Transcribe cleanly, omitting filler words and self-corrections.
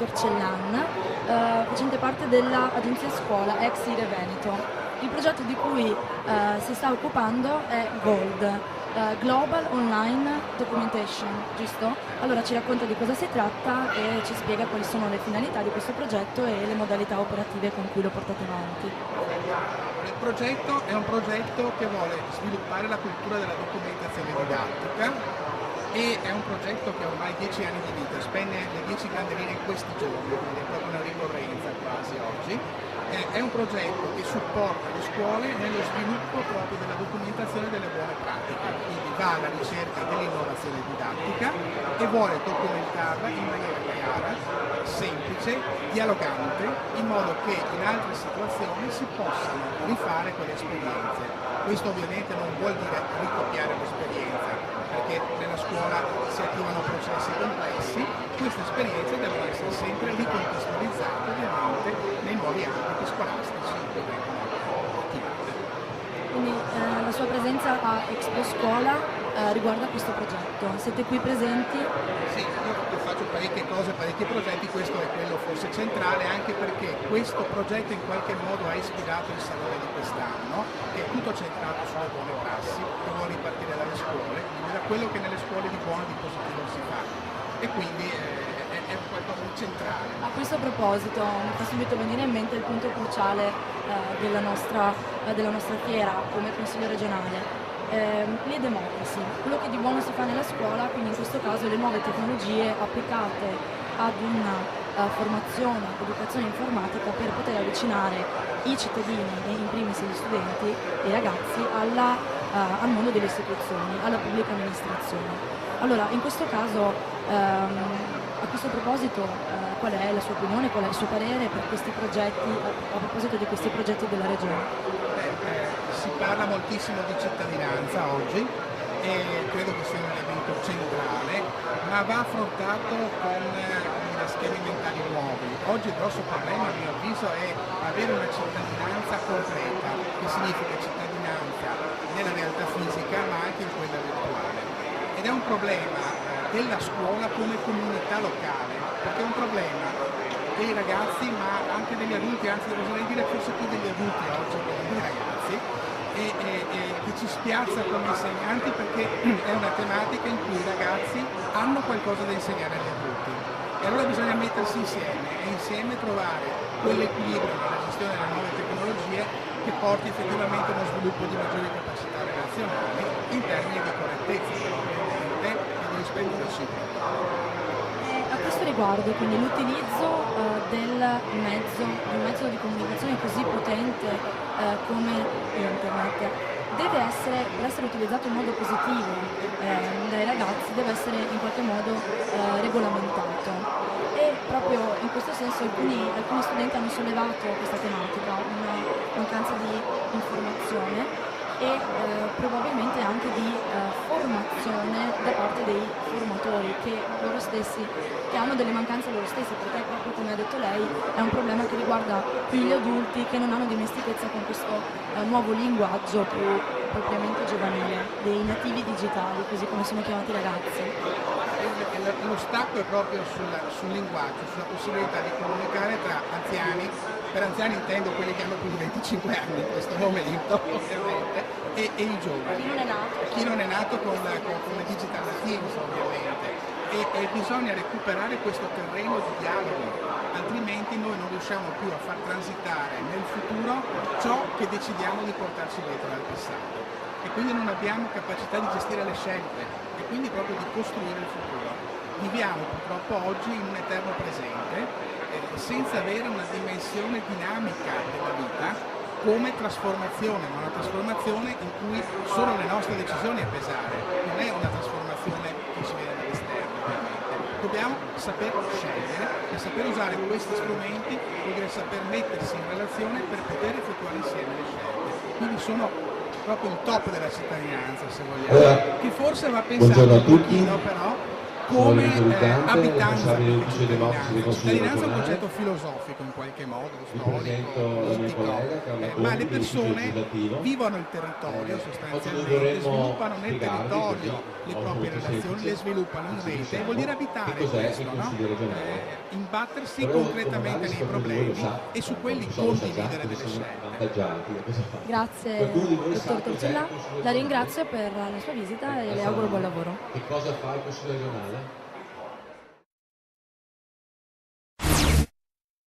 Torcellan, facente parte dell'agenzia scuola ex IRE Veneto. Il progetto di cui si sta occupando è GOLD, Global Online Documentation, giusto? Allora ci racconta di cosa si tratta e ci spiega quali sono le finalità di questo progetto e le modalità operative con cui lo portate avanti. Il progetto è un progetto che vuole sviluppare la cultura della documentazione didattica e è un progetto che ha ormai 10 anni di vita, spende le 10 candeline in questi giorni, quindi è proprio una ricorrenza quasi oggi. È un progetto che supporta le scuole nello sviluppo proprio della documentazione delle buone pratiche, quindi va alla ricerca dell'innovazione didattica e vuole documentarla in maniera chiara, semplice, dialogante, in modo che in altre situazioni si possano rifare quelle esperienze. Questo ovviamente non vuol dire ricopiare l'esperienza, perché nella scuola si attivano processi complessi, queste esperienze devono essere sempre ricontestualizzate ovviamente nei nuovi ambiti scolastici che vengono attivati. Quindi la sua presenza a Expo Scuola riguarda questo progetto. Siete qui presenti? Sì, io faccio parecchie cose, parecchi progetti, questo è quello forse centrale, anche perché questo progetto in qualche modo ha ispirato il salone di quest'anno, che è tutto centrato sulle buone prassi, che vuole ripartire dalle scuole, quindi da quello che nelle scuole di buono e di positivo si fa. E quindi è qualcosa di centrale. A questo proposito mi fa subito venire in mente il punto cruciale della nostra fiera come Consiglio regionale. L'e-democracy, quello che di buono si fa nella scuola, quindi in questo caso le nuove tecnologie applicate ad una formazione, educazione informatica per poter avvicinare i cittadini, e in primis gli studenti e i ragazzi, al mondo delle istituzioni, alla pubblica amministrazione. Allora, in questo caso, a questo proposito, qual è la sua opinione, qual è il suo parere per questi progetti, a proposito di questi progetti della Regione? Si parla moltissimo di cittadinanza oggi e credo che sia un elemento centrale, ma va affrontato con schemi mentali nuovi. Oggi il grosso problema, a mio avviso, è avere una cittadinanza completa, che significa cittadinanza nella realtà fisica ma anche in quella virtuale. Ed è un problema della scuola come comunità locale, perché è un problema dei ragazzi ma anche degli adulti, anzi oserei dire forse più degli adulti oggi che dei ragazzi, e che ci spiazza come insegnanti perché è una tematica in cui i ragazzi hanno qualcosa da insegnare agli adulti. E allora bisogna mettersi insieme e insieme trovare quell'equilibrio nella gestione delle nuove tecnologie che porti effettivamente a uno sviluppo di maggiori capacità relazionali in termini di correttezza ovviamente e di rispetto reciproco. A questo riguardo, quindi l'utilizzo del mezzo di comunicazione così potente come internet deve essere, per essere utilizzato in modo positivo dai ragazzi, deve essere in qualche modo regolamentato. E proprio in questo senso alcuni studenti hanno sollevato questa tematica, una mancanza di informazione e probabilmente anche di formazione da parte dei formatori che hanno delle mancanze loro stessi, perché proprio come ha detto lei è un problema che riguarda più gli adulti che non hanno dimestichezza con questo nuovo linguaggio più propriamente giovanile, dei nativi digitali, così come sono chiamati i ragazzi. Lo stacco è proprio sul linguaggio, sulla possibilità di comunicare tra anziani, per anziani intendo quelli che hanno più di 25 anni in questo momento ovviamente, e i giovani. Chi non è nato con le digital natives ovviamente. E bisogna recuperare questo terreno di dialogo, altrimenti noi non riusciamo più a far transitare nel futuro ciò che decidiamo di portarci dietro dal passato. E quindi non abbiamo capacità di gestire le scelte e quindi proprio di costruire il futuro. Viviamo purtroppo oggi in un eterno presente senza avere una dimensione dinamica della vita come trasformazione, ma una trasformazione in cui sono le nostre decisioni a pesare, non è una trasformazione che ci viene dall'esterno ovviamente. Dobbiamo saper scegliere e saper usare questi strumenti, vuol dire saper mettersi in relazione per poter effettuare insieme le scelte. Quindi sono proprio il top della cittadinanza, se vogliamo, che forse va pensato un pochino però come Turcante, abitanza responsabile più che dell'ufficio dei democratici del Consiglio cittadinanza è un regionale. concetto filosofico in qualche modo, Vi storico, presento la mia politico, collega Carla ma Conti, le dell'ufficio persone legislativo. vivono il territorio Oggi noi sostanzialmente, dovremmo sviluppano nel spiegarvi, territorio così, le molto proprie molto relazioni, semplice, le sviluppano in tutti rete, diciamo, vuol dire che abitare cos'è questo, il no? Consiglio regionale. Imbattersi Volevo concretamente nei domandarvi se qualcuno di problemi voi lo sa, e su non quelli so, lo sa già, condividere perché delle sono scelte. avvantaggiati da cosa fa. Grazie Qualcuno di voi sa dottor cos'è il Torcella, Consiglio la regionale? ringrazio per la sua visita e le Cosa- auguro buon lavoro. Che cosa fa il Consiglio regionale?